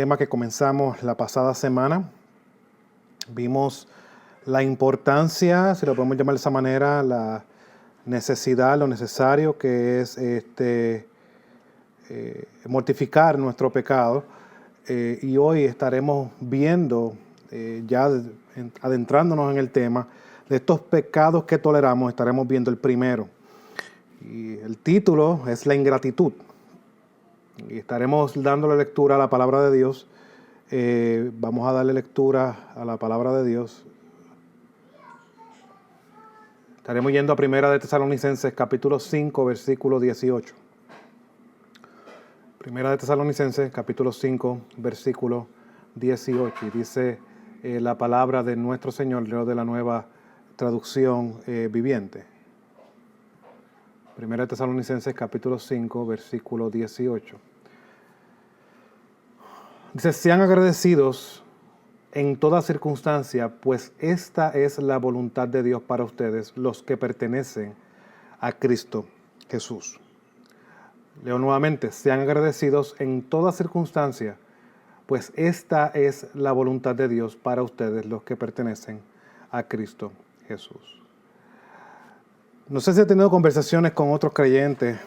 tema que comenzamos la pasada semana. Vimos la importancia, si lo podemos llamar de esa manera, la necesidad, lo necesario que es mortificar nuestro pecado. Y hoy estaremos viendo, adentrándonos en el tema, de estos pecados que toleramos, estaremos viendo el primero. Y el título es la ingratitud. Y estaremos dándole lectura a la palabra de Dios. Vamos a darle lectura a la palabra de Dios. Estaremos yendo a Primera de Tesalonicenses, capítulo 5, versículo 18. Primera de Tesalonicenses, capítulo 5, versículo 18. Y dice la palabra de nuestro Señor, leo de la Nueva Traducción Viviente. Primera de Tesalonicenses, capítulo 5, versículo 18. Dice, sean agradecidos en toda circunstancia, pues esta es la voluntad de Dios para ustedes, los que pertenecen a Cristo Jesús. Leo nuevamente, sean agradecidos en toda circunstancia, pues esta es la voluntad de Dios para ustedes, los que pertenecen a Cristo Jesús. No sé si he tenido conversaciones con otros creyentes,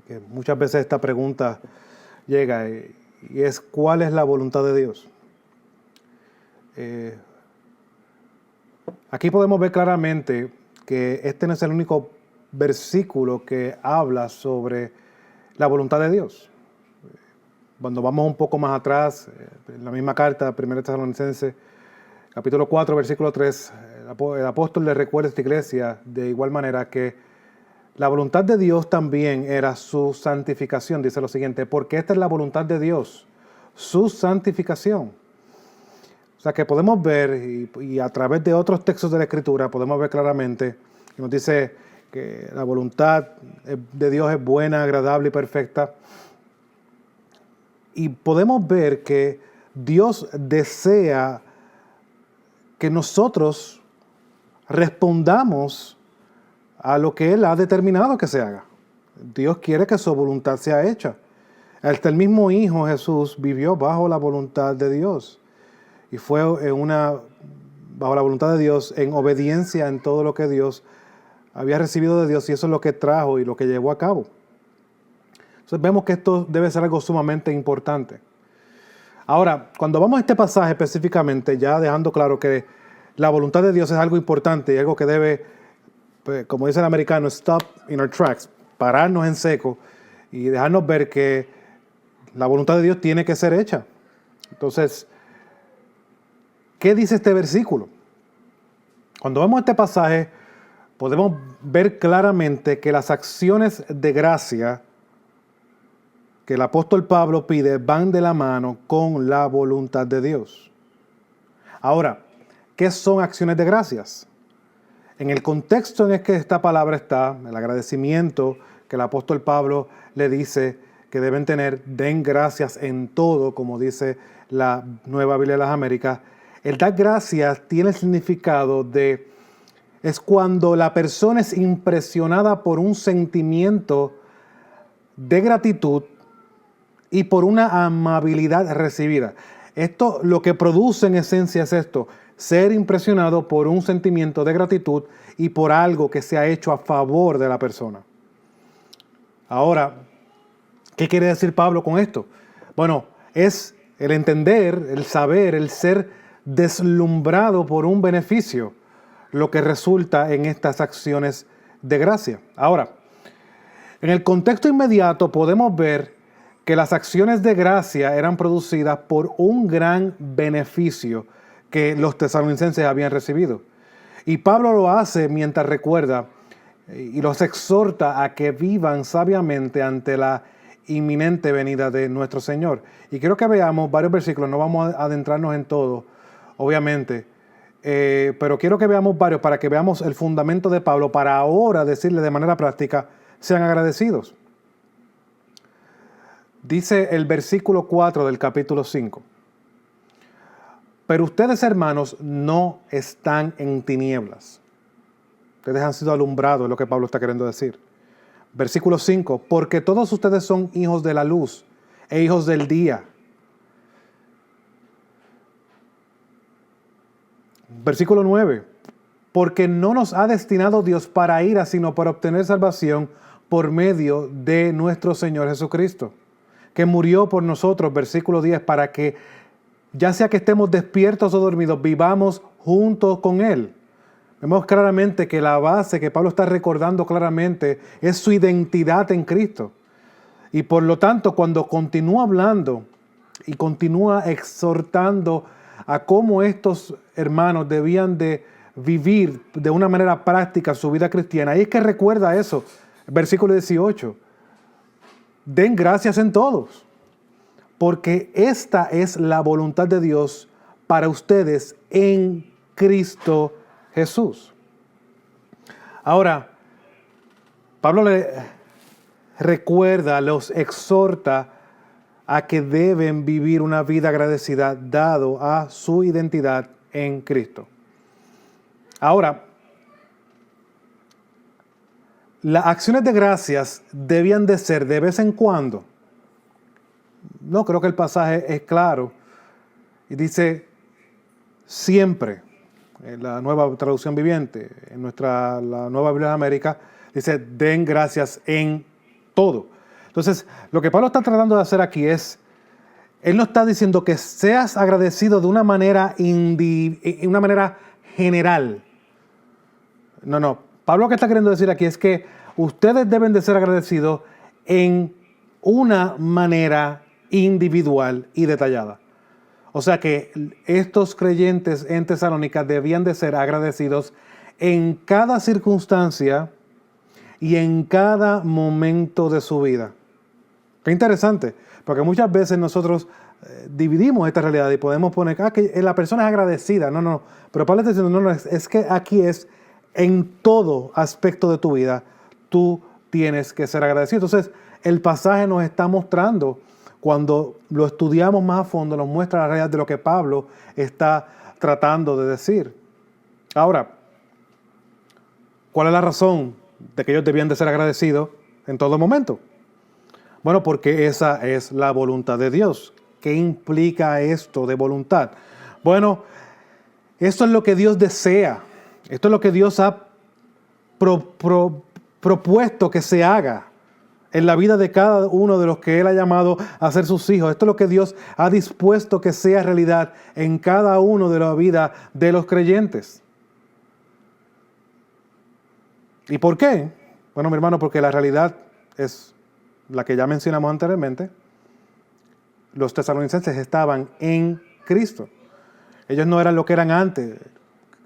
que muchas veces esta pregunta llega y es, ¿cuál es la voluntad de Dios? Aquí podemos ver claramente que este no es el único versículo que habla sobre la voluntad de Dios. Cuando vamos un poco más atrás, en la misma carta, 1 Tesalonicenses, capítulo 4, versículo 3, el apóstol le recuerda a esta iglesia de igual manera que la voluntad de Dios también era su santificación. Dice lo siguiente, porque esta es la voluntad de Dios, su santificación. O sea que podemos ver, y a través de otros textos de la Escritura, podemos ver claramente, que nos dice que la voluntad de Dios es buena, agradable y perfecta. Y podemos ver que Dios desea que nosotros respondamos a lo que Él ha determinado que se haga. Dios quiere que su voluntad sea hecha. Hasta el mismo Hijo Jesús vivió bajo la voluntad de Dios. Y fue bajo la voluntad de Dios, en obediencia en todo lo que Dios había recibido de Dios, y eso es lo que trajo y lo que llevó a cabo. Entonces vemos que esto debe ser algo sumamente importante. Ahora, cuando vamos a este pasaje específicamente, ya dejando claro que la voluntad de Dios es algo importante y algo que debe, pues, como dice el americano, stop in our tracks, pararnos en seco y dejarnos ver que la voluntad de Dios tiene que ser hecha. Entonces, ¿qué dice este versículo? Cuando vemos este pasaje, podemos ver claramente que las acciones de gracia que el apóstol Pablo pide van de la mano con la voluntad de Dios. Ahora, ¿qué son acciones de gracias? En el contexto en el que esta palabra está, el agradecimiento que el apóstol Pablo le dice que deben tener, den gracias en todo, como dice la Nueva Biblia de las Américas. El dar gracias tiene el significado es cuando la persona es impresionada por un sentimiento de gratitud y por una amabilidad recibida. Esto lo que produce en esencia es esto, ser impresionado por un sentimiento de gratitud y por algo que se ha hecho a favor de la persona. Ahora, ¿qué quiere decir Pablo con esto? Bueno, es el entender, el saber, el ser deslumbrado por un beneficio, lo que resulta en estas acciones de gracia. Ahora, en el contexto inmediato podemos ver que las acciones de gracia eran producidas por un gran beneficio que los tesalonicenses habían recibido. Y Pablo lo hace mientras recuerda y los exhorta a que vivan sabiamente ante la inminente venida de nuestro Señor. Y quiero que veamos varios versículos, no vamos a adentrarnos en todo, obviamente, pero quiero que veamos varios para que veamos el fundamento de Pablo para ahora decirle de manera práctica, sean agradecidos. Dice el versículo 4 del capítulo 5. Pero ustedes, hermanos, no están en tinieblas. Ustedes han sido alumbrados, es lo que Pablo está queriendo decir. Versículo 5. Porque todos ustedes son hijos de la luz e hijos del día. Versículo 9. Porque no nos ha destinado Dios para ira, sino para obtener salvación por medio de nuestro Señor Jesucristo, que murió por nosotros, versículo 10, para que, ya sea que estemos despiertos o dormidos, vivamos juntos con Él. Vemos claramente que la base que Pablo está recordando claramente es su identidad en Cristo. Y por lo tanto, cuando continúa hablando y continúa exhortando a cómo estos hermanos debían de vivir de una manera práctica su vida cristiana, ahí es que recuerda eso, versículo 18. Den gracias en todos, porque esta es la voluntad de Dios para ustedes en Cristo Jesús. Ahora, Pablo le recuerda, los exhorta a que deben vivir una vida agradecida dado a su identidad en Cristo. Ahora, las acciones de gracias debían de ser de vez en cuando. No, creo que el pasaje es claro. Y dice siempre. En la nueva traducción viviente, en la nueva Biblia de América, dice den gracias en todo. Entonces, lo que Pablo está tratando de hacer aquí es, él no está diciendo que seas agradecido de una manera general. No. Pablo lo que está queriendo decir aquí es que ustedes deben de ser agradecidos en una manera individual y detallada. O sea que estos creyentes en Tesalónica debían de ser agradecidos en cada circunstancia y en cada momento de su vida. Qué interesante, porque muchas veces nosotros dividimos esta realidad y podemos poner que la persona es agradecida. No. Pero Pablo está diciendo, no, es que aquí es en todo aspecto de tu vida, tú tienes que ser agradecido. Entonces, el pasaje nos está mostrando, cuando lo estudiamos más a fondo, nos muestra la realidad de lo que Pablo está tratando de decir. Ahora, ¿cuál es la razón de que ellos debían de ser agradecidos en todo momento? Bueno, porque esa es la voluntad de Dios. ¿Qué implica esto de voluntad? Bueno, esto es lo que Dios desea. Esto es lo que Dios ha propuesto que se haga en la vida de cada uno de los que Él ha llamado a ser sus hijos. Esto es lo que Dios ha dispuesto que sea realidad en cada uno de la vida de los creyentes. ¿Y por qué? Bueno, mi hermano, porque la realidad es la que ya mencionamos anteriormente. Los tesalonicenses estaban en Cristo. Ellos no eran lo que eran antes.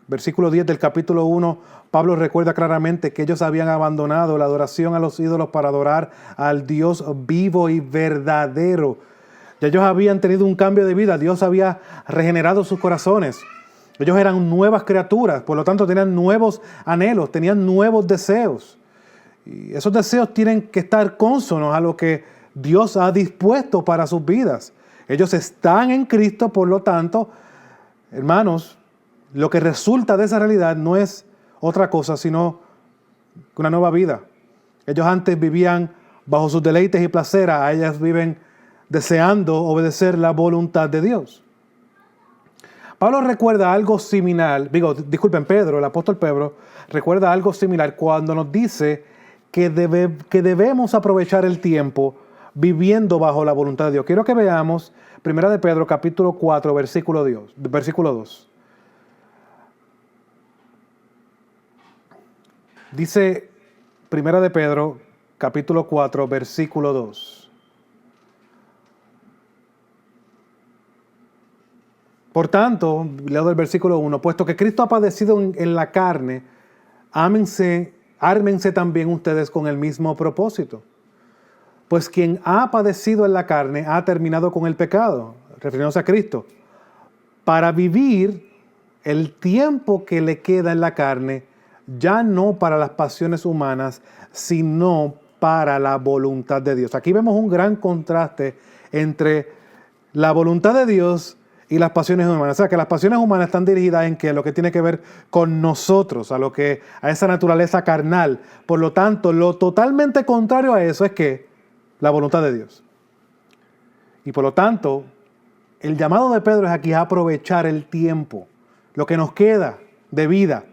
Versículo 10 del capítulo 1, Pablo recuerda claramente que ellos habían abandonado la adoración a los ídolos para adorar al Dios vivo y verdadero. Ya ellos habían tenido un cambio de vida. Dios había regenerado sus corazones. Ellos eran nuevas criaturas, por lo tanto tenían nuevos anhelos, tenían nuevos deseos. Y esos deseos tienen que estar cónsonos a lo que Dios ha dispuesto para sus vidas. Ellos están en Cristo, por lo tanto, hermanos, lo que resulta de esa realidad no es otra cosa sino una nueva vida. Ellos antes vivían bajo sus deleites y placeres, ellas viven deseando obedecer la voluntad de Dios. Pablo recuerda algo similar, Pedro, el apóstol Pedro, recuerda algo similar cuando nos dice que debemos aprovechar el tiempo viviendo bajo la voluntad de Dios. Quiero que veamos 1 de Pedro capítulo 4, versículo 2. Dice 1 de Pedro, capítulo 4, versículo 2. Por tanto, leo del versículo 1, puesto que Cristo ha padecido en la carne, ármense también ustedes con el mismo propósito. Pues quien ha padecido en la carne ha terminado con el pecado, refiriéndose a Cristo, para vivir el tiempo que le queda en la carne, ya no para las pasiones humanas, sino para la voluntad de Dios. Aquí vemos un gran contraste entre la voluntad de Dios y las pasiones humanas. O sea, que las pasiones humanas están dirigidas en lo que tiene que ver con nosotros, a esa naturaleza carnal. Por lo tanto, lo totalmente contrario a eso es que la voluntad de Dios. Y por lo tanto, el llamado de Pedro es aquí a aprovechar el tiempo. lo que nos queda de vida,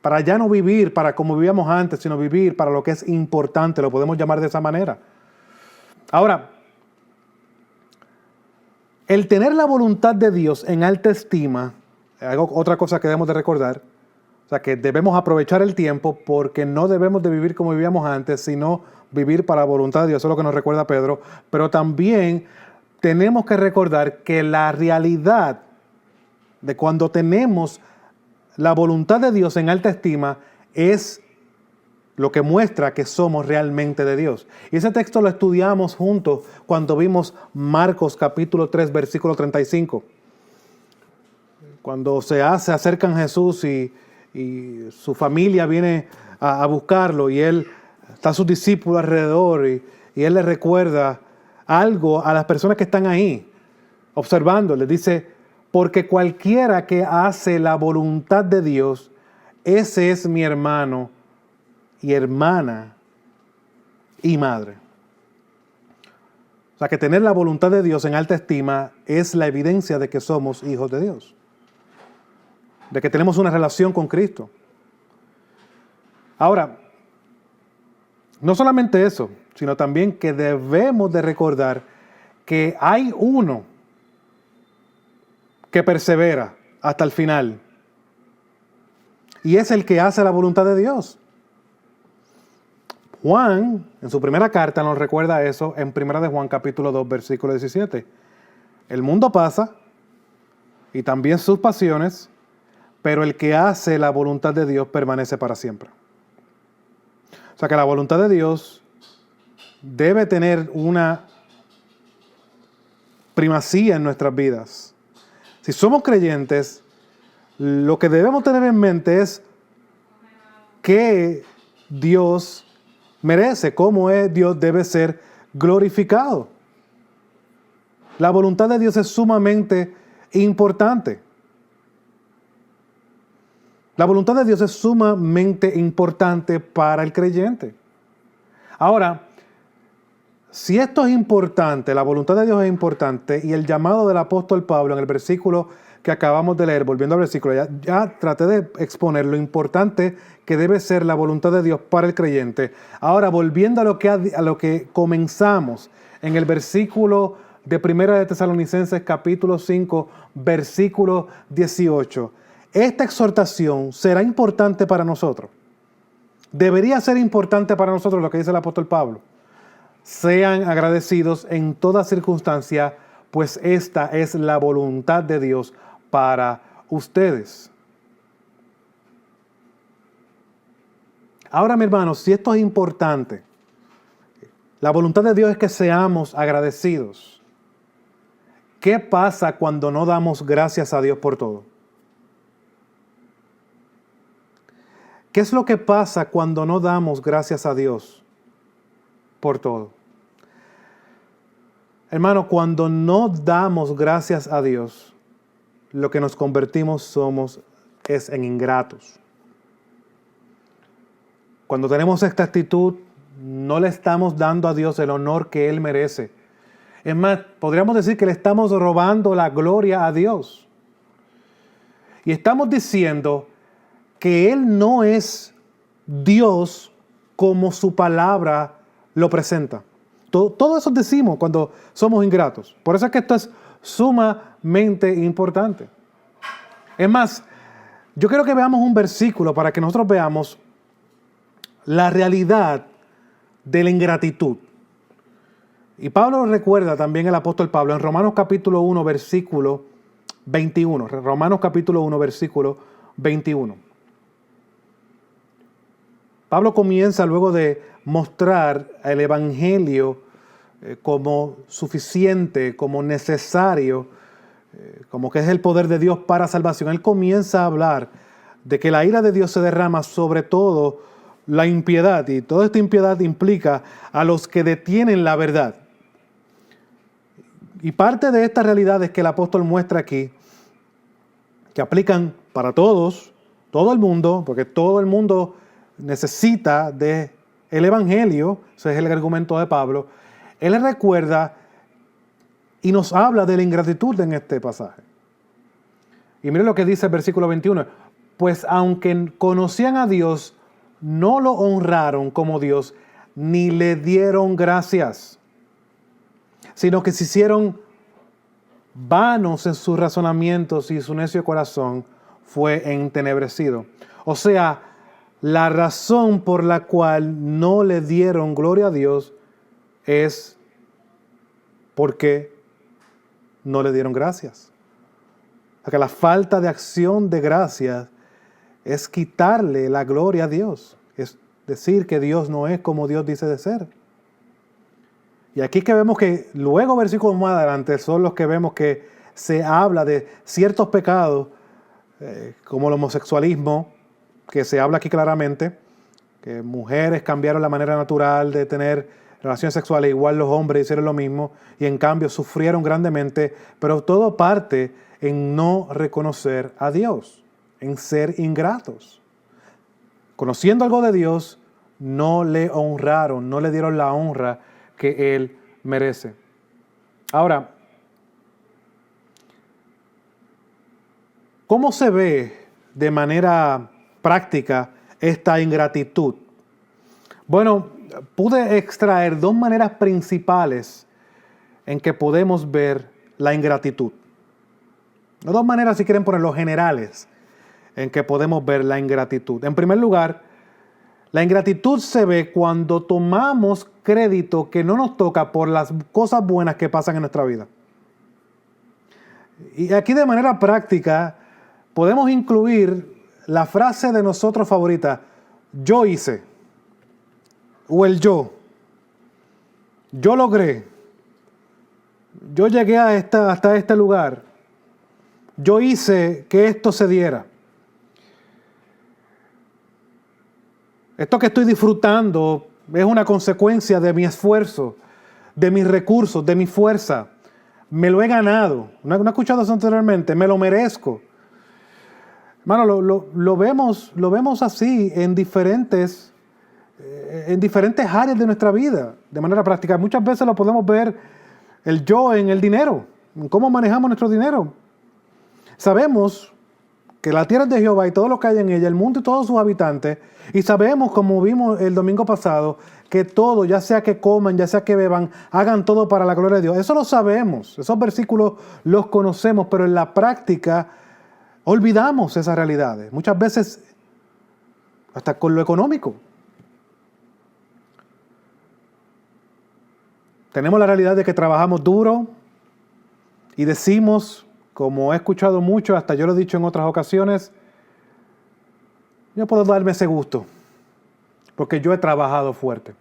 para ya no vivir para como vivíamos antes, sino vivir para lo que es importante, lo podemos llamar de esa manera. Ahora, el tener la voluntad de Dios en alta estima, otra cosa que debemos de recordar, o sea, que debemos aprovechar el tiempo porque no debemos de vivir como vivíamos antes, sino vivir para la voluntad de Dios. Eso es lo que nos recuerda Pedro. Pero también tenemos que recordar que la realidad de cuando tenemos la voluntad de Dios en alta estima es lo que muestra que somos realmente de Dios. Y ese texto lo estudiamos juntos cuando vimos Marcos capítulo 3, versículo 35. Cuando se acercan a Jesús y su familia viene a buscarlo y él está sus discípulos alrededor y él les recuerda algo a las personas que están ahí observando. Les dice, porque cualquiera que hace la voluntad de Dios, ese es mi hermano y hermana y madre. O sea que tener la voluntad de Dios en alta estima es la evidencia de que somos hijos de Dios, de que tenemos una relación con Cristo. Ahora, no solamente eso, sino también que debemos de recordar que hay uno que persevera hasta el final. Y es el que hace la voluntad de Dios. Juan, en su primera carta, nos recuerda eso en 1 de Juan capítulo 2, versículo 17. El mundo pasa y también sus pasiones, pero el que hace la voluntad de Dios permanece para siempre. O sea que la voluntad de Dios debe tener una primacía en nuestras vidas. Si somos creyentes, lo que debemos tener en mente es que Dios merece, cómo es Dios debe ser glorificado. La voluntad de Dios es sumamente importante. La voluntad de Dios es sumamente importante para el creyente. Ahora, si esto es importante, la voluntad de Dios es importante, y el llamado del apóstol Pablo en el versículo que acabamos de leer, volviendo al versículo, ya traté de exponer lo importante que debe ser la voluntad de Dios para el creyente. Ahora, volviendo a lo que comenzamos en el versículo de 1 de Tesalonicenses capítulo 5, versículo 18. Esta exhortación será importante para nosotros. Debería ser importante para nosotros lo que dice el apóstol Pablo. Sean agradecidos en toda circunstancia, pues esta es la voluntad de Dios para ustedes. Ahora, mi hermano, si esto es importante, la voluntad de Dios es que seamos agradecidos. ¿Qué pasa cuando no damos gracias a Dios por todo? ¿Qué es lo que pasa cuando no damos gracias a Dios por todo? Hermano, cuando no damos gracias a Dios, lo que nos convertimos es en ingratos. Cuando tenemos esta actitud, no le estamos dando a Dios el honor que Él merece. Es más, podríamos decir que le estamos robando la gloria a Dios. Y estamos diciendo que Él no es Dios como su palabra lo presenta. Todo eso decimos cuando somos ingratos. Por eso es que esto es sumamente importante. Es más, yo quiero que veamos un versículo para que nosotros veamos la realidad de la ingratitud. Y Pablo recuerda también el apóstol Pablo en Romanos capítulo 1, versículo 21. Romanos capítulo 1, versículo 21. Pablo comienza luego de mostrar el evangelio como suficiente, como necesario, como que es el poder de Dios para salvación. Él comienza a hablar de que la ira de Dios se derrama sobre todo la impiedad, y toda esta impiedad implica a los que detienen la verdad. Y parte de esta realidad es que el apóstol muestra aquí, que aplican para todos, todo el mundo, porque todo el mundo necesita del evangelio. Ese es el argumento de Pablo. Él les recuerda y nos habla de la ingratitud en este pasaje. Y mire lo que dice el versículo 21. Pues aunque conocían a Dios, no lo honraron como Dios, ni le dieron gracias, sino que se hicieron vanos en sus razonamientos y su necio corazón fue entenebrecido. O sea, la razón por la cual no le dieron gloria a Dios es porque no le dieron gracias. Porque la falta de acción de gracias es quitarle la gloria a Dios. Es decir que Dios no es como Dios dice de ser. Y aquí que vemos que luego versículos más adelante son los que vemos que se habla de ciertos pecados, como el homosexualismo, que se habla aquí claramente, que mujeres cambiaron la manera natural de tener relaciones sexuales, igual los hombres hicieron lo mismo, y en cambio sufrieron grandemente, pero todo parte en no reconocer a Dios, en ser ingratos. Conociendo algo de Dios, no le honraron, no le dieron la honra que Él merece. Ahora, ¿cómo se ve de manera práctica esta ingratitud? Bueno, pude extraer dos maneras principales en que podemos ver la ingratitud. Dos maneras, si quieren ponerlo, generales, en que podemos ver la ingratitud. En primer lugar, la ingratitud se ve cuando tomamos crédito que no nos toca por las cosas buenas que pasan en nuestra vida. Y aquí de manera práctica podemos incluir la frase de nosotros favorita, yo hice, o el yo logré, yo llegué hasta este lugar, yo hice que esto se diera. Esto que estoy disfrutando es una consecuencia de mi esfuerzo, de mis recursos, de mi fuerza. Me lo he ganado. ¿No he escuchado eso anteriormente? Me lo merezco. Hermano, lo vemos así en diferentes áreas de nuestra vida, de manera práctica. Muchas veces lo podemos ver el yo en el dinero, en cómo manejamos nuestro dinero. Sabemos que la tierra es de Jehová y todo lo que hay en ella, el mundo y todos sus habitantes, y sabemos, como vimos el domingo pasado, que todo, ya sea que coman, ya sea que beban, hagan todo para la gloria de Dios. Eso lo sabemos, esos versículos los conocemos, pero en la práctica olvidamos esas realidades. Muchas veces, hasta con lo económico. Tenemos la realidad de que trabajamos duro y decimos, como he escuchado mucho, hasta yo lo he dicho en otras ocasiones, yo puedo darme ese gusto, porque yo he trabajado fuerte.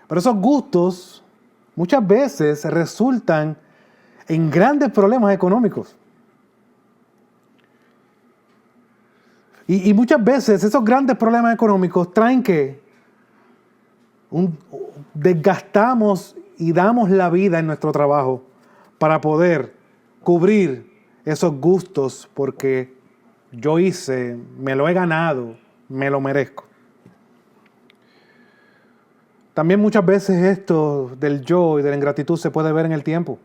Pero esos gustos muchas veces resultan en grandes problemas económicos. Y muchas veces esos grandes problemas económicos traen que desgastamos y damos la vida en nuestro trabajo para poder cubrir esos gustos porque yo hice, me lo he ganado, me lo merezco. También muchas veces esto del yo y de la ingratitud se puede ver en el tiempo.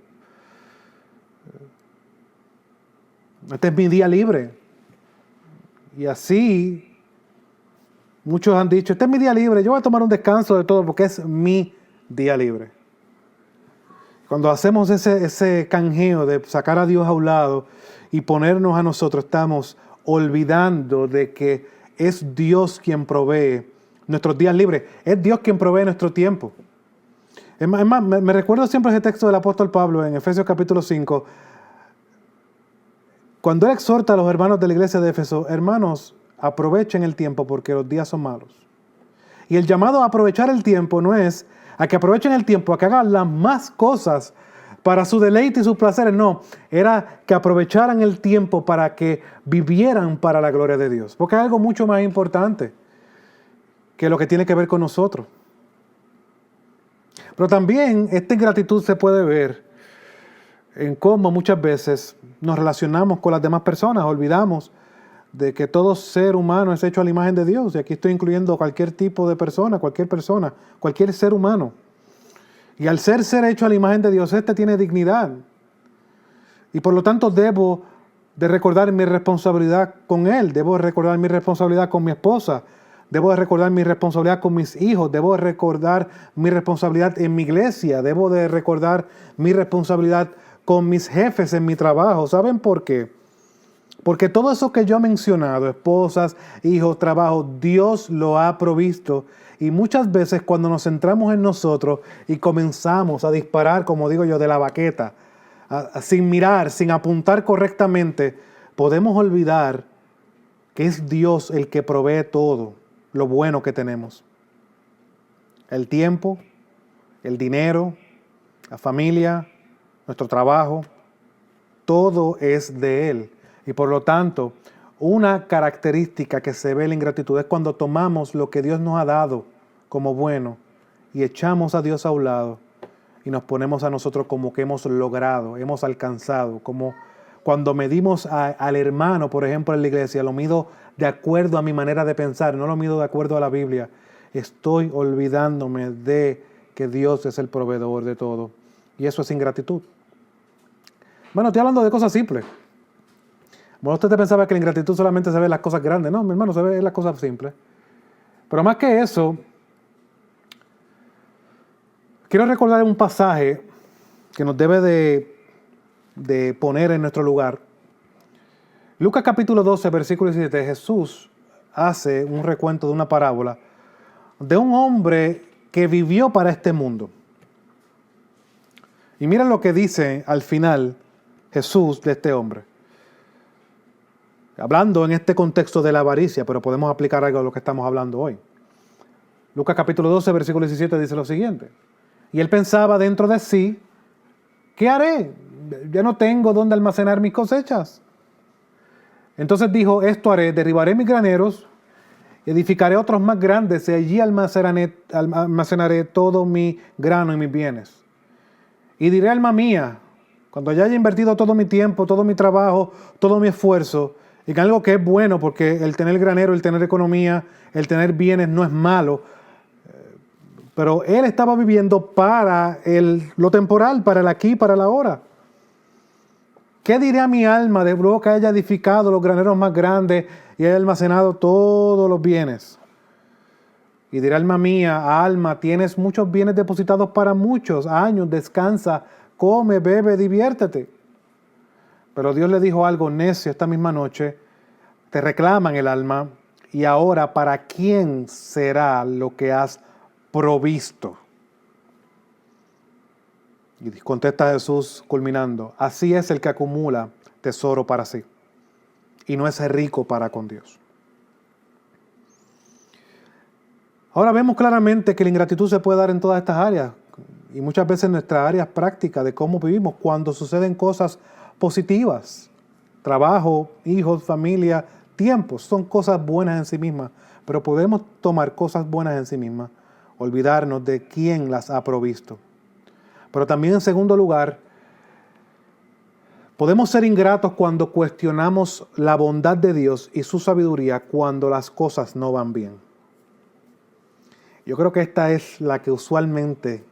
Este es mi día libre. Y así muchos han dicho, este es mi día libre, yo voy a tomar un descanso de todo porque es mi día libre. Cuando hacemos ese canjeo de sacar a Dios a un lado y ponernos a nosotros, estamos olvidando de que es Dios quien provee nuestros días libres. Es Dios quien provee nuestro tiempo. Es más, me recuerdo siempre ese texto del apóstol Pablo en Efesios capítulo 5, cuando él exhorta a los hermanos de la iglesia de Éfeso, hermanos, aprovechen el tiempo porque los días son malos. Y el llamado a aprovechar el tiempo no es a que aprovechen el tiempo, a que hagan las más cosas para su deleite y sus placeres. No, era que aprovecharan el tiempo para que vivieran para la gloria de Dios. Porque hay algo mucho más importante que lo que tiene que ver con nosotros. Pero también esta ingratitud se puede ver en cómo muchas veces nos relacionamos con las demás personas. Olvidamos de que todo ser humano es hecho a la imagen de Dios. Y aquí estoy incluyendo cualquier tipo de persona, cualquier ser humano. Y al ser hecho a la imagen de Dios, este tiene dignidad. Y por lo tanto debo de recordar mi responsabilidad con Él, debo recordar mi responsabilidad con mi esposa, debo de recordar mi responsabilidad con mis hijos, debo de recordar mi responsabilidad en mi iglesia, debo de recordar mi responsabilidad con mis jefes en mi trabajo. ¿Saben por qué? Porque todo eso que yo he mencionado, esposas, hijos, trabajo, Dios lo ha provisto. Y muchas veces cuando nos centramos en nosotros y comenzamos a disparar, como digo yo, de la baqueta, sin mirar, sin apuntar correctamente, podemos olvidar que es Dios el que provee todo lo bueno que tenemos. El tiempo, el dinero, la familia, nuestro trabajo, todo es de Él. Y por lo tanto, una característica que se ve en la ingratitud es cuando tomamos lo que Dios nos ha dado como bueno y echamos a Dios a un lado y nos ponemos a nosotros como que hemos logrado, hemos alcanzado, como cuando medimos al hermano, por ejemplo, en la iglesia, lo mido de acuerdo a mi manera de pensar, no lo mido de acuerdo a la Biblia. Estoy olvidándome de que Dios es el proveedor de todo. Y eso es ingratitud. Bueno, estoy hablando de cosas simples. Bueno, usted pensaba que la ingratitud solamente se ve en las cosas grandes. No, mi hermano, se ve en las cosas simples. Pero más que eso, quiero recordar un pasaje que nos debe de poner en nuestro lugar. Lucas capítulo 12, versículo 17, Jesús hace un recuento de una parábola de un hombre que vivió para este mundo. Y miren lo que dice al final Jesús de este hombre. Hablando en este contexto de la avaricia, pero podemos aplicar algo a lo que estamos hablando hoy. Lucas capítulo 12, versículo 17 dice lo siguiente. Y él pensaba dentro de sí, ¿qué haré? Ya no tengo dónde almacenar mis cosechas. Entonces dijo, esto haré, derribaré mis graneros, edificaré otros más grandes y allí almacenaré todo mi grano y mis bienes. Y diré, alma mía, cuando ya haya invertido todo mi tiempo, todo mi trabajo, todo mi esfuerzo, en algo que es bueno, porque el tener granero, el tener economía, el tener bienes no es malo, pero él estaba viviendo para lo temporal, para el aquí, para el ahora. ¿Qué diré a mi alma de luego que haya edificado los graneros más grandes y haya almacenado todos los bienes? Y diré, alma mía, alma, tienes muchos bienes depositados para muchos años, descansa, come, bebe, diviértete. Pero Dios le dijo algo necio esta misma noche, te reclaman el alma, y ahora, ¿para quién será lo que has provisto? Y contesta Jesús culminando, así es el que acumula tesoro para sí, y no es rico para con Dios. Ahora vemos claramente que la ingratitud se puede dar en todas estas áreas, y muchas veces en nuestras áreas prácticas de cómo vivimos, cuando suceden cosas positivas. Trabajo, hijos, familia, tiempos, son cosas buenas en sí mismas, pero podemos tomar cosas buenas en sí mismas, olvidarnos de quién las ha provisto. Pero también en segundo lugar, podemos ser ingratos cuando cuestionamos la bondad de Dios y su sabiduría cuando las cosas no van bien. Yo creo que esta es la que usualmente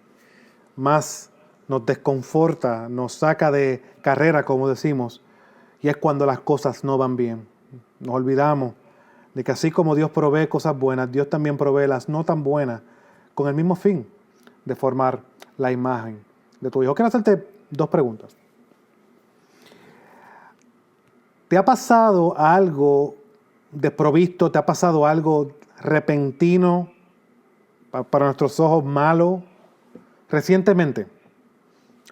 más nos desconforta, nos saca de carrera, como decimos, y es cuando las cosas no van bien. Nos olvidamos de que así como Dios provee cosas buenas, Dios también provee las no tan buenas, con el mismo fin de formar la imagen de tu hijo. Quiero hacerte dos preguntas. ¿Te ha pasado algo desprovisto? ¿Te ha pasado algo repentino, para nuestros ojos malo, recientemente?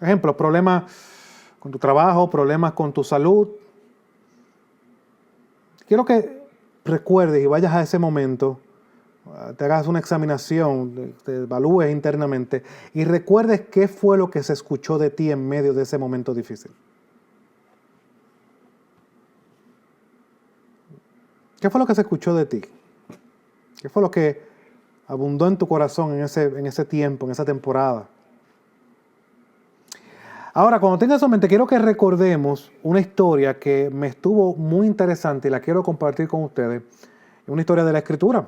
Ejemplo, problemas con tu trabajo, problemas con tu salud. Quiero que recuerdes y vayas a ese momento, te hagas una examinación, te evalúes internamente y recuerdes qué fue lo que se escuchó de ti en medio de ese momento difícil. ¿Qué fue lo que se escuchó de ti? ¿Qué fue lo que abundó en tu corazón en ese tiempo, en esa temporada? Ahora, cuando tengas eso en mente, quiero que recordemos una historia que me estuvo muy interesante y la quiero compartir con ustedes. Es una historia de la Escritura.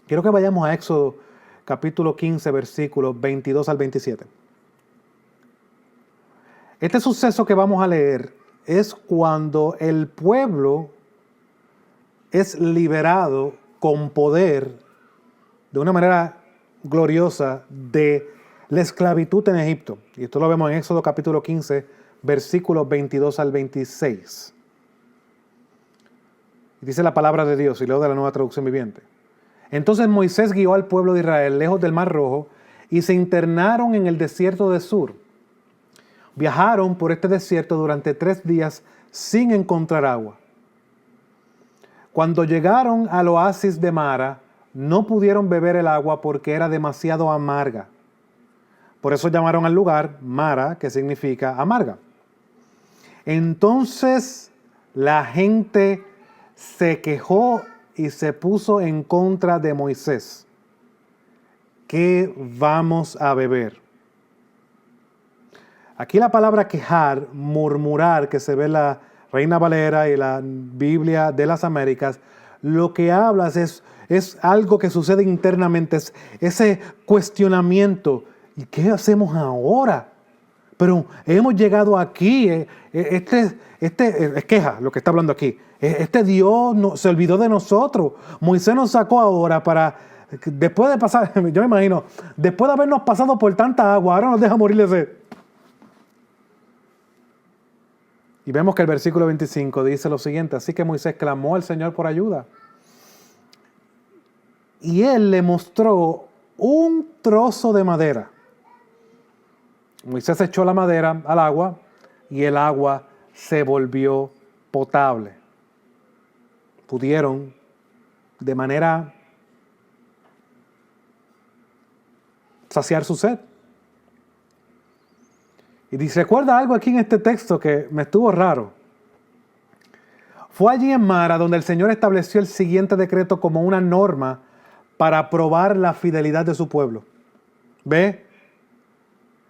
Quiero que vayamos a Éxodo capítulo 15, versículos 22 al 27. Este suceso que vamos a leer es cuando el pueblo es liberado con poder de una manera gloriosa de la esclavitud en Egipto. Y esto lo vemos en Éxodo capítulo 15, versículos 22 al 26. Dice la palabra de Dios, y leo de la Nueva Traducción Viviente. Entonces Moisés guió al pueblo de Israel lejos del Mar Rojo y se internaron en el desierto de Sur. Viajaron por este desierto durante 3 días sin encontrar agua. Cuando llegaron al oasis de Mara, no pudieron beber el agua porque era demasiado amarga. Por eso llamaron al lugar Mara, que significa amarga. Entonces la gente se quejó y se puso en contra de Moisés. ¿Qué vamos a beber? Aquí la palabra quejar, murmurar, que se ve en la Reina Valera y la Biblia de las Américas, lo que hablas es algo que sucede internamente, es ese cuestionamiento. ¿Y qué hacemos ahora? Pero hemos llegado aquí, es queja lo que está hablando aquí. Este Dios se olvidó de nosotros. Moisés nos sacó ahora para, después de pasar, yo me imagino, después de habernos pasado por tanta agua, ahora nos deja morir de sed. Y vemos que el versículo 25 dice lo siguiente: así que Moisés clamó al Señor por ayuda. Y él le mostró un trozo de madera. Moisés echó la madera al agua y el agua se volvió potable. Pudieron de manera saciar su sed. Y dice, recuerda algo aquí en este texto que me estuvo raro. Fue allí en Mara donde el Señor estableció el siguiente decreto como una norma para probar la fidelidad de su pueblo. ¿Ve?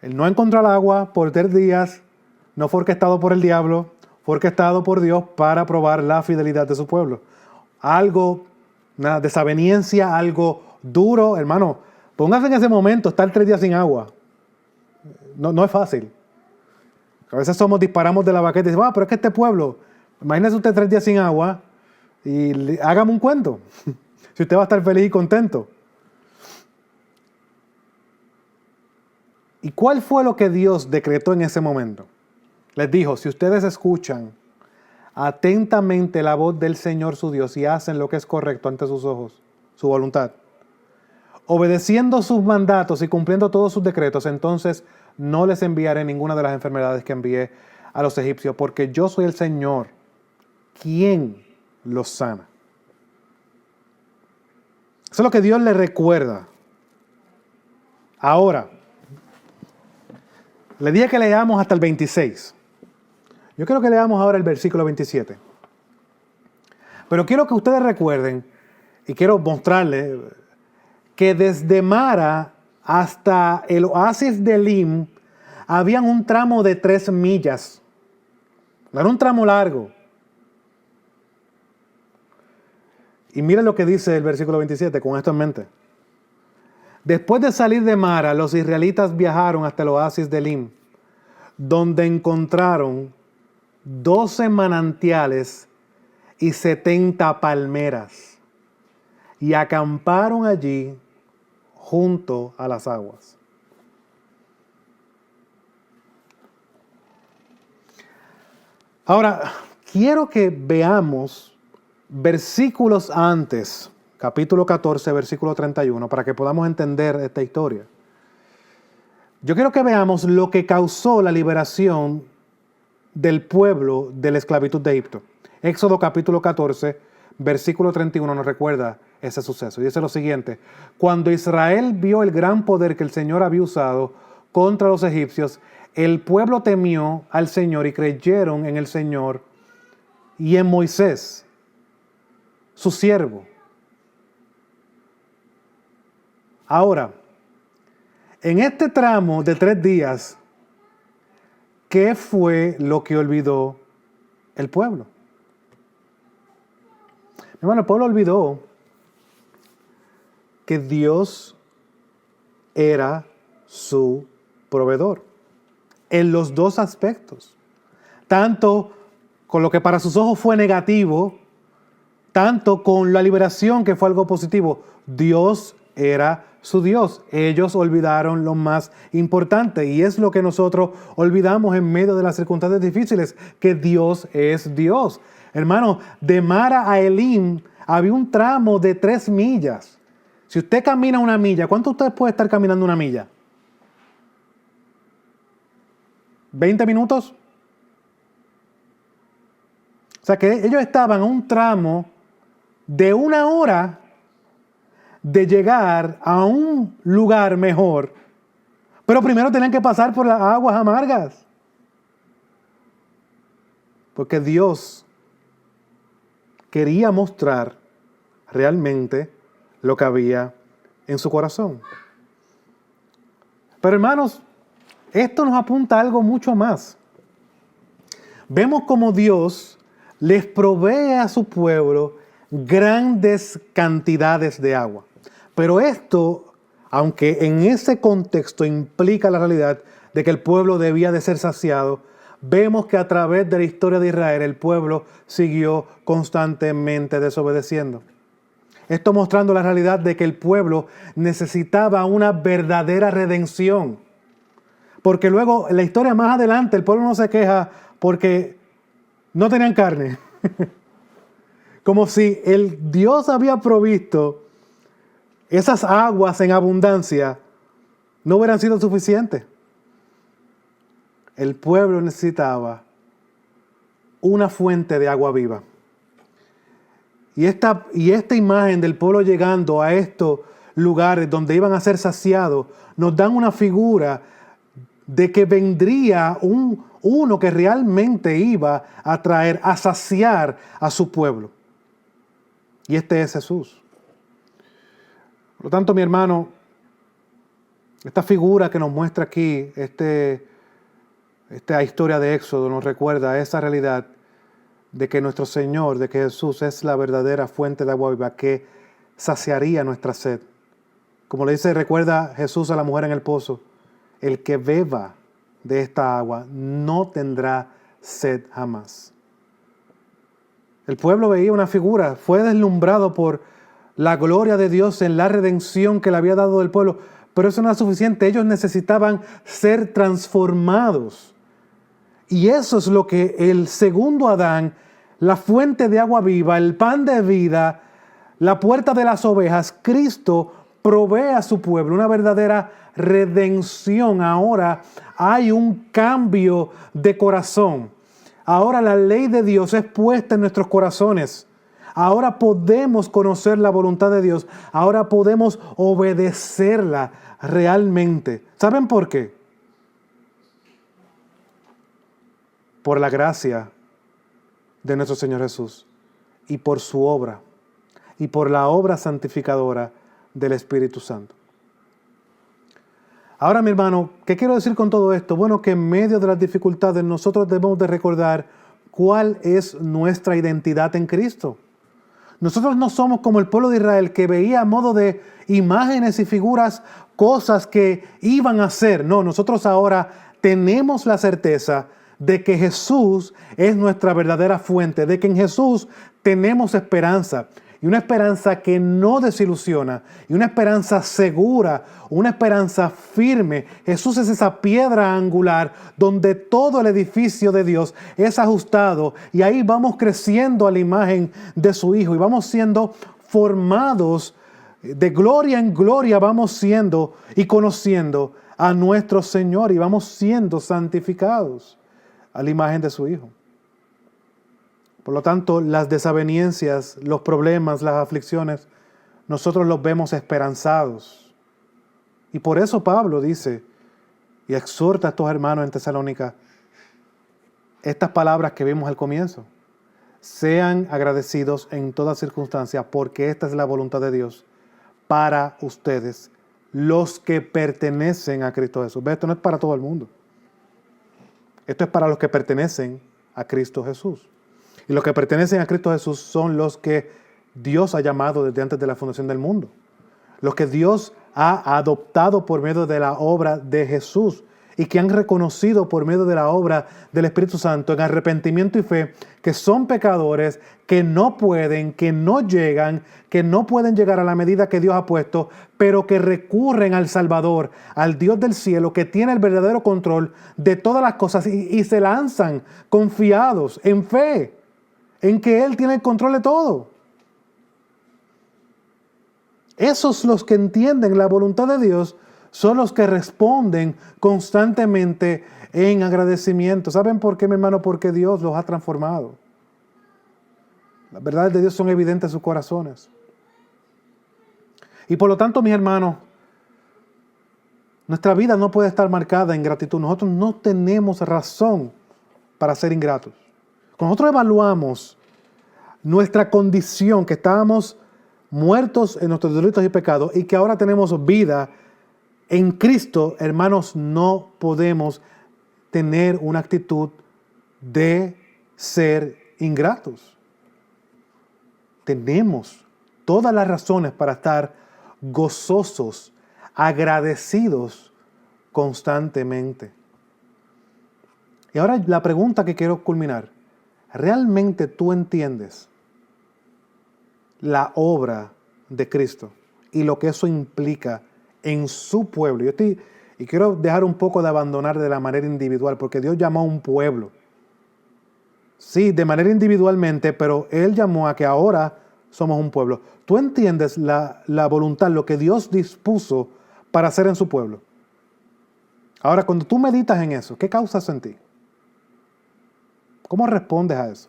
Él no encontró el agua por 3 días, no fue orquestado por el diablo, fue orquestado por Dios para probar la fidelidad de su pueblo. Algo, una desaveniencia, algo duro, hermano, póngase en ese momento, estar 3 días sin agua. No es fácil. A veces disparamos de la baqueta y decimos, pero es que este pueblo, imagínese usted 3 días sin agua y hágame un cuento. Si usted va a estar feliz y contento. ¿Y cuál fue lo que Dios decretó en ese momento? Les dijo, si ustedes escuchan atentamente la voz del Señor su Dios y hacen lo que es correcto ante sus ojos, su voluntad, obedeciendo sus mandatos y cumpliendo todos sus decretos, entonces no les enviaré ninguna de las enfermedades que envié a los egipcios, porque yo soy el Señor, quien los sana. Eso es lo que Dios le recuerda. Ahora, le dije que leamos hasta el 26. Yo quiero que leamos ahora el versículo 27. Pero quiero que ustedes recuerden, y quiero mostrarles, que desde Mara hasta el oasis de Elim habían un tramo de 3 millas. No era un tramo largo. Y miren lo que dice el versículo 27, con esto en mente. Después de salir de Mara, los israelitas viajaron hasta el oasis de Elim, donde encontraron 12 manantiales y 70 palmeras, y acamparon allí junto a las aguas. Ahora, quiero que veamos versículos antes, capítulo 14, versículo 31, para que podamos entender esta historia. Yo quiero que veamos lo que causó la liberación del pueblo de la esclavitud de Egipto. Éxodo capítulo 14, versículo 31 nos recuerda ese suceso. Y dice lo siguiente: cuando Israel vio el gran poder que el Señor había usado contra los egipcios, el pueblo temió al Señor y creyeron en el Señor y en Moisés, su siervo. Ahora, en este tramo de 3 días, ¿qué fue lo que olvidó el pueblo? Hermano, el pueblo olvidó que Dios era su proveedor. en los dos aspectos. Tanto con lo que para sus ojos fue negativo, tanto con la liberación que fue algo positivo. Dios era su Dios. Ellos olvidaron lo más importante y es lo que nosotros olvidamos en medio de las circunstancias difíciles, que Dios es Dios. Hermano, de Mara a Elim había un tramo de 3 millas. Si usted camina una milla, ¿cuánto usted puede estar caminando una milla? ¿20 minutos? O sea que ellos estaban a un tramo de 1 hora de llegar a un lugar mejor, pero primero tenían que pasar por las aguas amargas. Porque Dios quería mostrar realmente lo que había en su corazón. Pero hermanos, esto nos apunta a algo mucho más. Vemos como Dios les provee a su pueblo grandes cantidades de agua. Pero esto, aunque en ese contexto implica la realidad de que el pueblo debía de ser saciado, vemos que a través de la historia de Israel el pueblo siguió constantemente desobedeciendo. Esto mostrando la realidad de que el pueblo necesitaba una verdadera redención. Porque luego, en la historia más adelante, el pueblo no se queja porque no tenían carne. Como si el Dios había provisto esas aguas en abundancia, no hubieran sido suficientes. El pueblo necesitaba una fuente de agua viva. Y esta imagen del pueblo llegando a estos lugares donde iban a ser saciados, nos dan una figura de que vendría uno que realmente iba a traer, a saciar a su pueblo. Y este es Jesús. Por lo tanto, mi hermano, esta figura que nos muestra aquí, esta historia de Éxodo nos recuerda esa realidad de que nuestro Señor, de que Jesús es la verdadera fuente de agua viva que saciaría nuestra sed. Como le dice, recuerda Jesús a la mujer en el pozo, el que beba de esta agua no tendrá sed jamás. El pueblo veía una figura, fue deslumbrado por la gloria de Dios en la redención que le había dado el pueblo, pero eso no era suficiente, ellos necesitaban ser transformados. Y eso es lo que el segundo Adán, la fuente de agua viva, el pan de vida, la puerta de las ovejas, Cristo provee a su pueblo una verdadera redención. Ahora hay un cambio de corazón. Ahora la ley de Dios es puesta en nuestros corazones. Ahora podemos conocer la voluntad de Dios. Ahora podemos obedecerla realmente. ¿Saben por qué? Por la gracia de nuestro Señor Jesús y por su obra y por la obra santificadora del Espíritu Santo. Ahora, mi hermano, ¿qué quiero decir con todo esto? Bueno, que en medio de las dificultades nosotros debemos de recordar cuál es nuestra identidad en Cristo. Nosotros no somos como el pueblo de Israel que veía a modo de imágenes y figuras cosas que iban a ser. No, nosotros ahora tenemos la certeza de que Jesús es nuestra verdadera fuente, de que en Jesús tenemos esperanza. Y una esperanza que no desilusiona, y una esperanza segura, una esperanza firme. Jesús es esa piedra angular donde todo el edificio de Dios es ajustado y ahí vamos creciendo a la imagen de su Hijo y vamos siendo formados de gloria en gloria, vamos siendo y conociendo a nuestro Señor y vamos siendo santificados a la imagen de su Hijo. Por lo tanto, las desavenencias, los problemas, las aflicciones, nosotros los vemos esperanzados. Y por eso Pablo dice y exhorta a estos hermanos en Tesalónica estas palabras que vimos al comienzo. Sean agradecidos en toda circunstancia porque esta es la voluntad de Dios para ustedes, los que pertenecen a Cristo Jesús. Esto no es para todo el mundo. Esto es para los que pertenecen a Cristo Jesús. Y los que pertenecen a Cristo Jesús son los que Dios ha llamado desde antes de la fundación del mundo. Los que Dios ha adoptado por medio de la obra de Jesús y que han reconocido por medio de la obra del Espíritu Santo en arrepentimiento y fe que son pecadores, que no pueden, que no llegan, que no pueden llegar a la medida que Dios ha puesto, pero que recurren al Salvador, al Dios del cielo, que tiene el verdadero control de todas las cosas y se lanzan confiados en fe, en que Él tiene el control de todo. Esos los que entienden la voluntad de Dios son los que responden constantemente en agradecimiento. ¿Saben por qué, mi hermano? Porque Dios los ha transformado. Las verdades de Dios son evidentes en sus corazones. Y por lo tanto, mis hermanos, nuestra vida no puede estar marcada en gratitud. Nosotros no tenemos razón para ser ingratos. Cuando nosotros evaluamos nuestra condición, que estábamos muertos en nuestros delitos y pecados y que ahora tenemos vida en Cristo, hermanos, no podemos tener una actitud de ser ingratos. Tenemos todas las razones para estar gozosos, agradecidos constantemente. Y ahora la pregunta que quiero culminar. ¿Realmente tú entiendes la obra de Cristo y lo que eso implica en su pueblo? Y quiero dejar un poco de abandonar de la manera individual, porque Dios llamó a un pueblo. Sí, de manera individualmente, pero Él llamó a que ahora somos un pueblo. ¿Tú entiendes la voluntad, lo que Dios dispuso para hacer en su pueblo? Ahora, cuando tú meditas en eso, ¿qué causas en ti? ¿Cómo respondes a eso?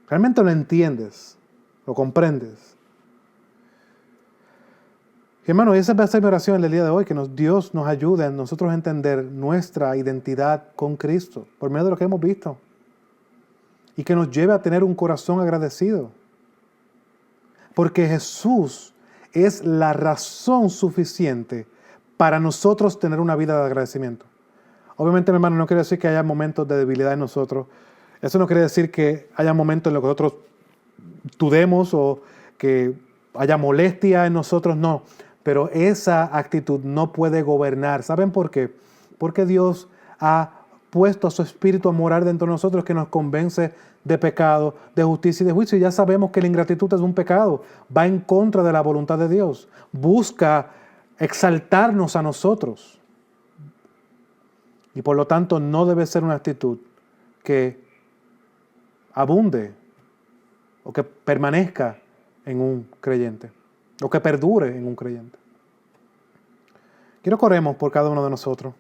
¿Realmente lo entiendes? ¿Lo comprendes? Y hermano, esa va a ser mi oración en el día de hoy, que Dios nos ayude a nosotros a entender nuestra identidad con Cristo, por medio de lo que hemos visto. Y que nos lleve a tener un corazón agradecido. Porque Jesús es la razón suficiente para nosotros tener una vida de agradecimiento. Obviamente, mi hermano, no quiere decir que haya momentos de debilidad en nosotros. Eso no quiere decir que haya momentos en los que nosotros dudemos o que haya molestia en nosotros, no. Pero esa actitud no puede gobernar. ¿Saben por qué? Porque Dios ha puesto a su Espíritu a morar dentro de nosotros, que nos convence de pecado, de justicia y de juicio. Y ya sabemos que la ingratitud es un pecado. Va en contra de la voluntad de Dios. Busca exaltarnos a nosotros. Y por lo tanto no debe ser una actitud que abunde o que permanezca en un creyente o que perdure en un creyente. Quiero que oremos por cada uno de nosotros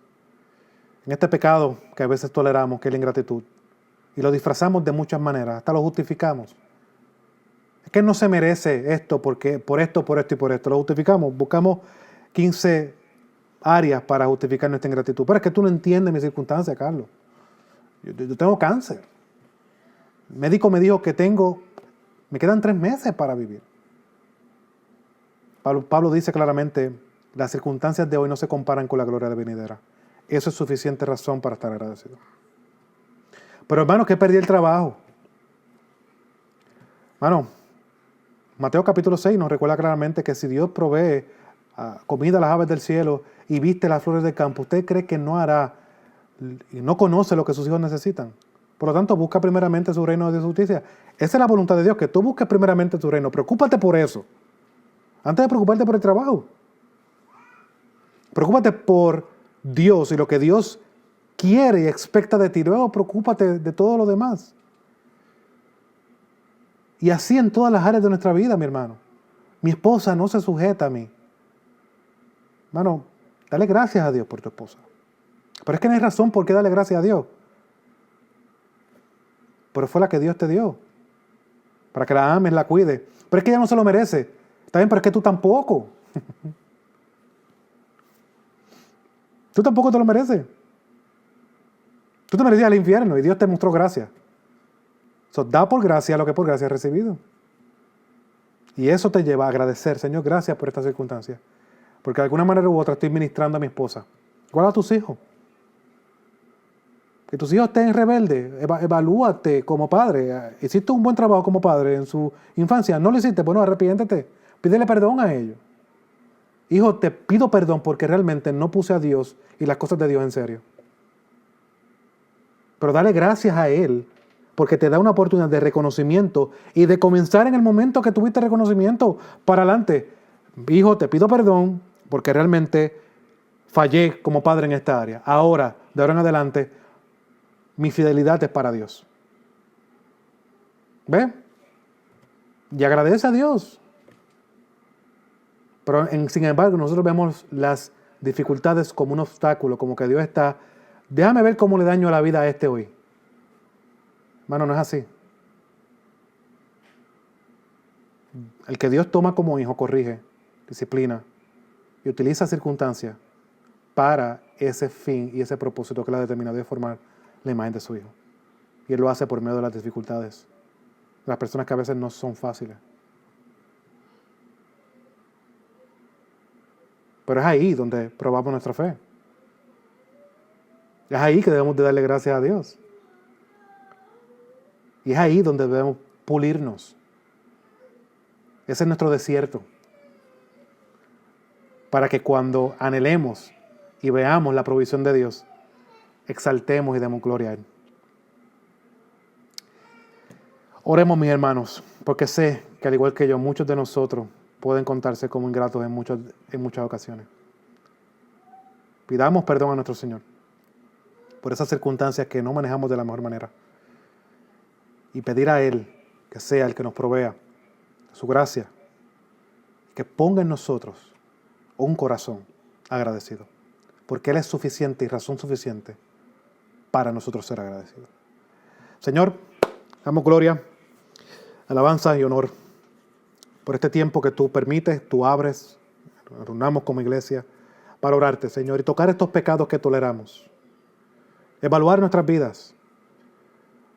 en este pecado que a veces toleramos, que es la ingratitud, y lo disfrazamos de muchas maneras, hasta lo justificamos. Es que no se merece esto porque por esto y por esto. Lo justificamos, buscamos 15 áreas para justificar nuestra ingratitud. Pero es que tú no entiendes mi circunstancia, Carlos. Yo tengo cáncer. El médico me dijo que me quedan 3 meses para vivir. Pablo dice claramente, las circunstancias de hoy no se comparan con la gloria de venidera. Eso es suficiente razón para estar agradecido. Pero hermano, que perdí el trabajo. Hermano, Mateo capítulo 6 nos recuerda claramente que si Dios provee comida a las aves del cielo y viste las flores del campo, ¿usted cree que no hará y no conoce lo que sus hijos necesitan? Por lo tanto, busca primeramente su reino de justicia. Esa es la voluntad de Dios, que tú busques primeramente tu reino. Preocúpate por eso. Antes de preocuparte por el trabajo. Preocúpate por Dios y lo que Dios quiere y expecta de ti. Luego preocúpate de todo lo demás. Y así en todas las áreas de nuestra vida, mi hermano. Mi esposa no se sujeta a mí. Hermano, dale gracias a Dios por tu esposa. Pero es que no hay razón por qué darle gracias a Dios. Pero fue la que Dios te dio. Para que la ames, la cuides. Pero es que ella no se lo merece. Está bien, pero es que tú tampoco. Tú tampoco te lo mereces. Tú te merecías el infierno y Dios te mostró gracia. Da por gracia lo que por gracia has recibido. Y eso te lleva a agradecer, Señor, gracias por esta circunstancia. Porque de alguna manera u otra estoy ministrando a mi esposa. Igual a tus hijos. Que tus hijos estén rebeldes. Evalúate como padre. ¿Hiciste un buen trabajo como padre en su infancia? ¿No lo hiciste? Bueno, arrepiéntete. Pídele perdón a ellos. Hijo, te pido perdón porque realmente no puse a Dios y las cosas de Dios en serio. Pero dale gracias a Él porque te da una oportunidad de reconocimiento y de comenzar en el momento que tuviste reconocimiento para adelante. Hijo, te pido perdón porque realmente fallé como padre en esta área. Ahora, de ahora en adelante, mi fidelidad es para Dios. ¿Ve? Y agradece a Dios. Pero sin embargo, nosotros vemos las dificultades como un obstáculo, como que Dios está, déjame ver cómo le daño la vida a este hoy. Hermano, no es así. El que Dios toma como hijo, corrige, disciplina y utiliza circunstancias para ese fin y ese propósito que Él ha determinado de formar la imagen de su hijo. Y Él lo hace por medio de las dificultades. Las personas que a veces no son fáciles. Pero es ahí donde probamos nuestra fe. Es ahí que debemos de darle gracias a Dios. Y es ahí donde debemos pulirnos. Ese es nuestro desierto. Para que cuando anhelemos y veamos la provisión de Dios, exaltemos y demos gloria a Él. Oremos, mis hermanos, porque sé que al igual que yo, muchos de nosotros pueden contarse como ingratos en muchas ocasiones. Pidamos perdón a nuestro Señor por esas circunstancias que no manejamos de la mejor manera. Y pedir a Él que sea el que nos provea su gracia, que ponga en nosotros un corazón agradecido, porque Él es suficiente y razón suficiente para nosotros ser agradecidos. Señor, damos gloria, alabanza y honor por este tiempo que tú permites, tú abres, nos reunamos como iglesia para orarte, Señor, y tocar estos pecados que toleramos. Evaluar nuestras vidas.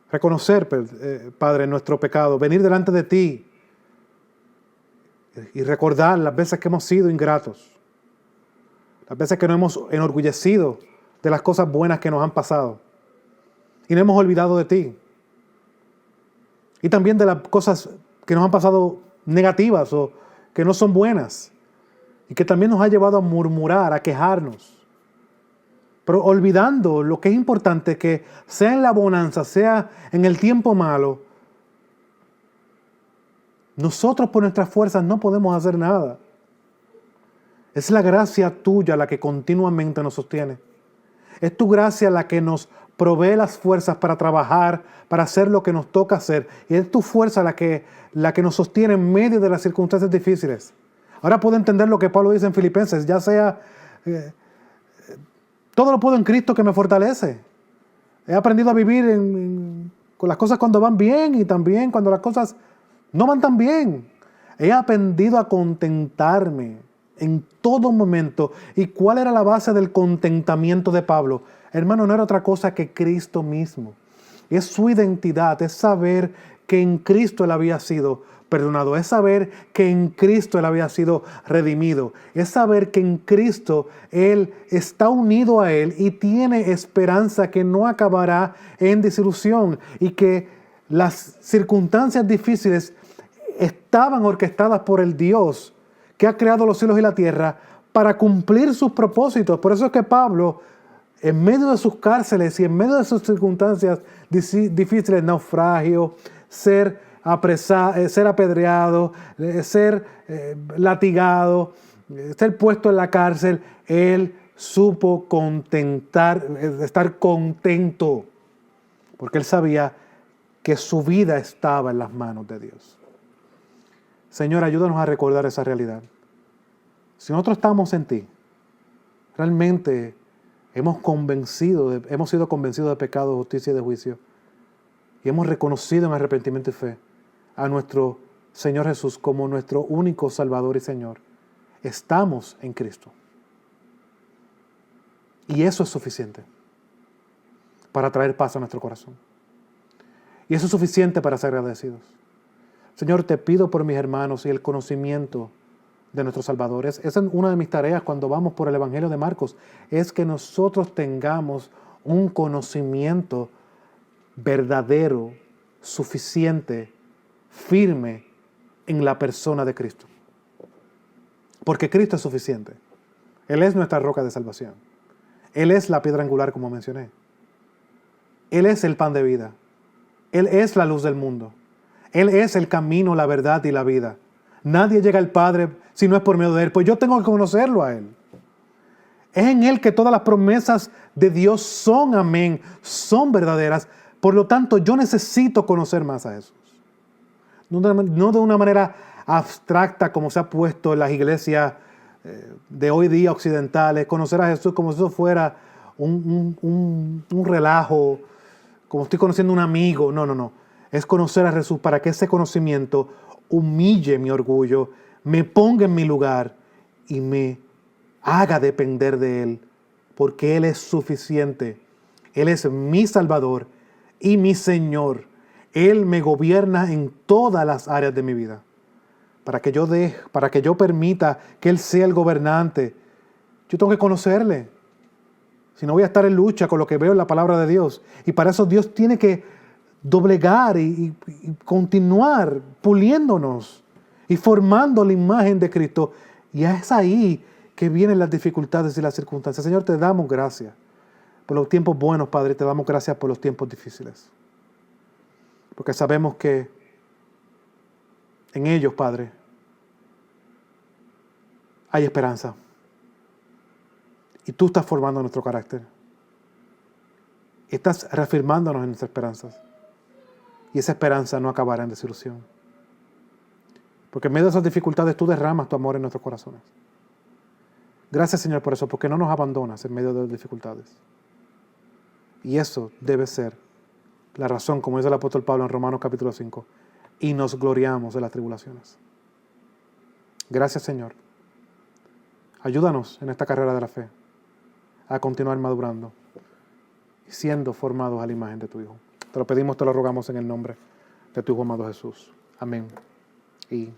Reconocer, Padre, nuestro pecado. Venir delante de ti y recordar las veces que hemos sido ingratos. Las veces que nos hemos enorgullecido de las cosas buenas que nos han pasado. Y no hemos olvidado de ti. Y también de las cosas que nos han pasado negativas o que no son buenas. Y que también nos ha llevado a murmurar, a quejarnos. Pero olvidando lo que es importante, que sea en la bonanza, sea en el tiempo malo, nosotros por nuestras fuerzas no podemos hacer nada. Es la gracia tuya la que continuamente nos sostiene. Es tu gracia la que nos provee las fuerzas para trabajar, para hacer lo que nos toca hacer. Y es tu fuerza la que nos sostiene en medio de las circunstancias difíciles. Ahora puedo entender lo que Pablo dice en Filipenses, ya sea... todo lo puedo en Cristo que me fortalece. He aprendido a vivir con las cosas cuando van bien y también cuando las cosas no van tan bien. He aprendido a contentarme en todo momento. ¿Y cuál era la base del contentamiento de Pablo? Hermano, no era otra cosa que Cristo mismo. Es su identidad, es saber que en Cristo Él había sido perdonado, es saber que en Cristo Él había sido redimido, es saber que en Cristo Él está unido a Él y tiene esperanza que no acabará en desilusión y que las circunstancias difíciles estaban orquestadas por el Dios que ha creado los cielos y la tierra para cumplir sus propósitos. Por eso es que Pablo, en medio de sus cárceles y en medio de sus circunstancias difíciles, naufragio, ser apedreado, ser latigado, ser puesto en la cárcel, él supo estar contento, porque él sabía que su vida estaba en las manos de Dios. Señor, ayúdanos a recordar esa realidad. Si nosotros estamos en ti, realmente hemos sido convencidos de pecado, justicia y de juicio, y hemos reconocido en arrepentimiento y fe a nuestro Señor Jesús como nuestro único Salvador y Señor. Estamos en Cristo. Y eso es suficiente para traer paz a nuestro corazón. Y eso es suficiente para ser agradecidos. Señor, te pido por mis hermanos y el conocimiento de nuestro Salvador. Esa es una de mis tareas cuando vamos por el Evangelio de Marcos, es que nosotros tengamos un conocimiento verdadero, suficiente, firme en la persona de Cristo. Porque Cristo es suficiente. Él es nuestra roca de salvación. Él es la piedra angular, como mencioné. Él es el pan de vida. Él es la luz del mundo. Él es el camino, la verdad y la vida. Nadie llega al Padre si no es por medio de Él. Pues yo tengo que conocerlo a Él. Es en Él que todas las promesas de Dios son amén, son verdaderas. Por lo tanto, yo necesito conocer más a Jesús. No de una manera abstracta como se ha puesto en las iglesias de hoy día occidentales. Conocer a Jesús como si eso fuera un relajo, como estoy conociendo a un amigo. No. Es conocer a Jesús para que ese conocimiento humille mi orgullo, me ponga en mi lugar y me haga depender de Él, porque Él es suficiente. Él es mi Salvador y mi Señor. Él me gobierna en todas las áreas de mi vida. Para que yo permita que Él sea el gobernante, yo tengo que conocerle. Si no, voy a estar en lucha con lo que veo en la palabra de Dios. Y para eso Dios tiene que doblegar y continuar puliéndonos y formando la imagen de Cristo. Y es ahí que vienen las dificultades y las circunstancias. Señor, te damos gracias por los tiempos buenos, Padre. Te damos gracias por los tiempos difíciles. Porque sabemos que en ellos, Padre, hay esperanza. Y tú estás formando nuestro carácter. Estás reafirmándonos en nuestras esperanzas. Y esa esperanza no acabará en desilusión. Porque en medio de esas dificultades tú derramas tu amor en nuestros corazones. Gracias, Señor, por eso, porque no nos abandonas en medio de las dificultades. Y eso debe ser la razón, como dice el apóstol Pablo en Romanos capítulo 5, y nos gloriamos de las tribulaciones. Gracias, Señor. Ayúdanos en esta carrera de la fe a continuar madurando y siendo formados a la imagen de tu Hijo. Te lo pedimos, te lo rogamos en el nombre de tu Hijo amado Jesús. Amén. Y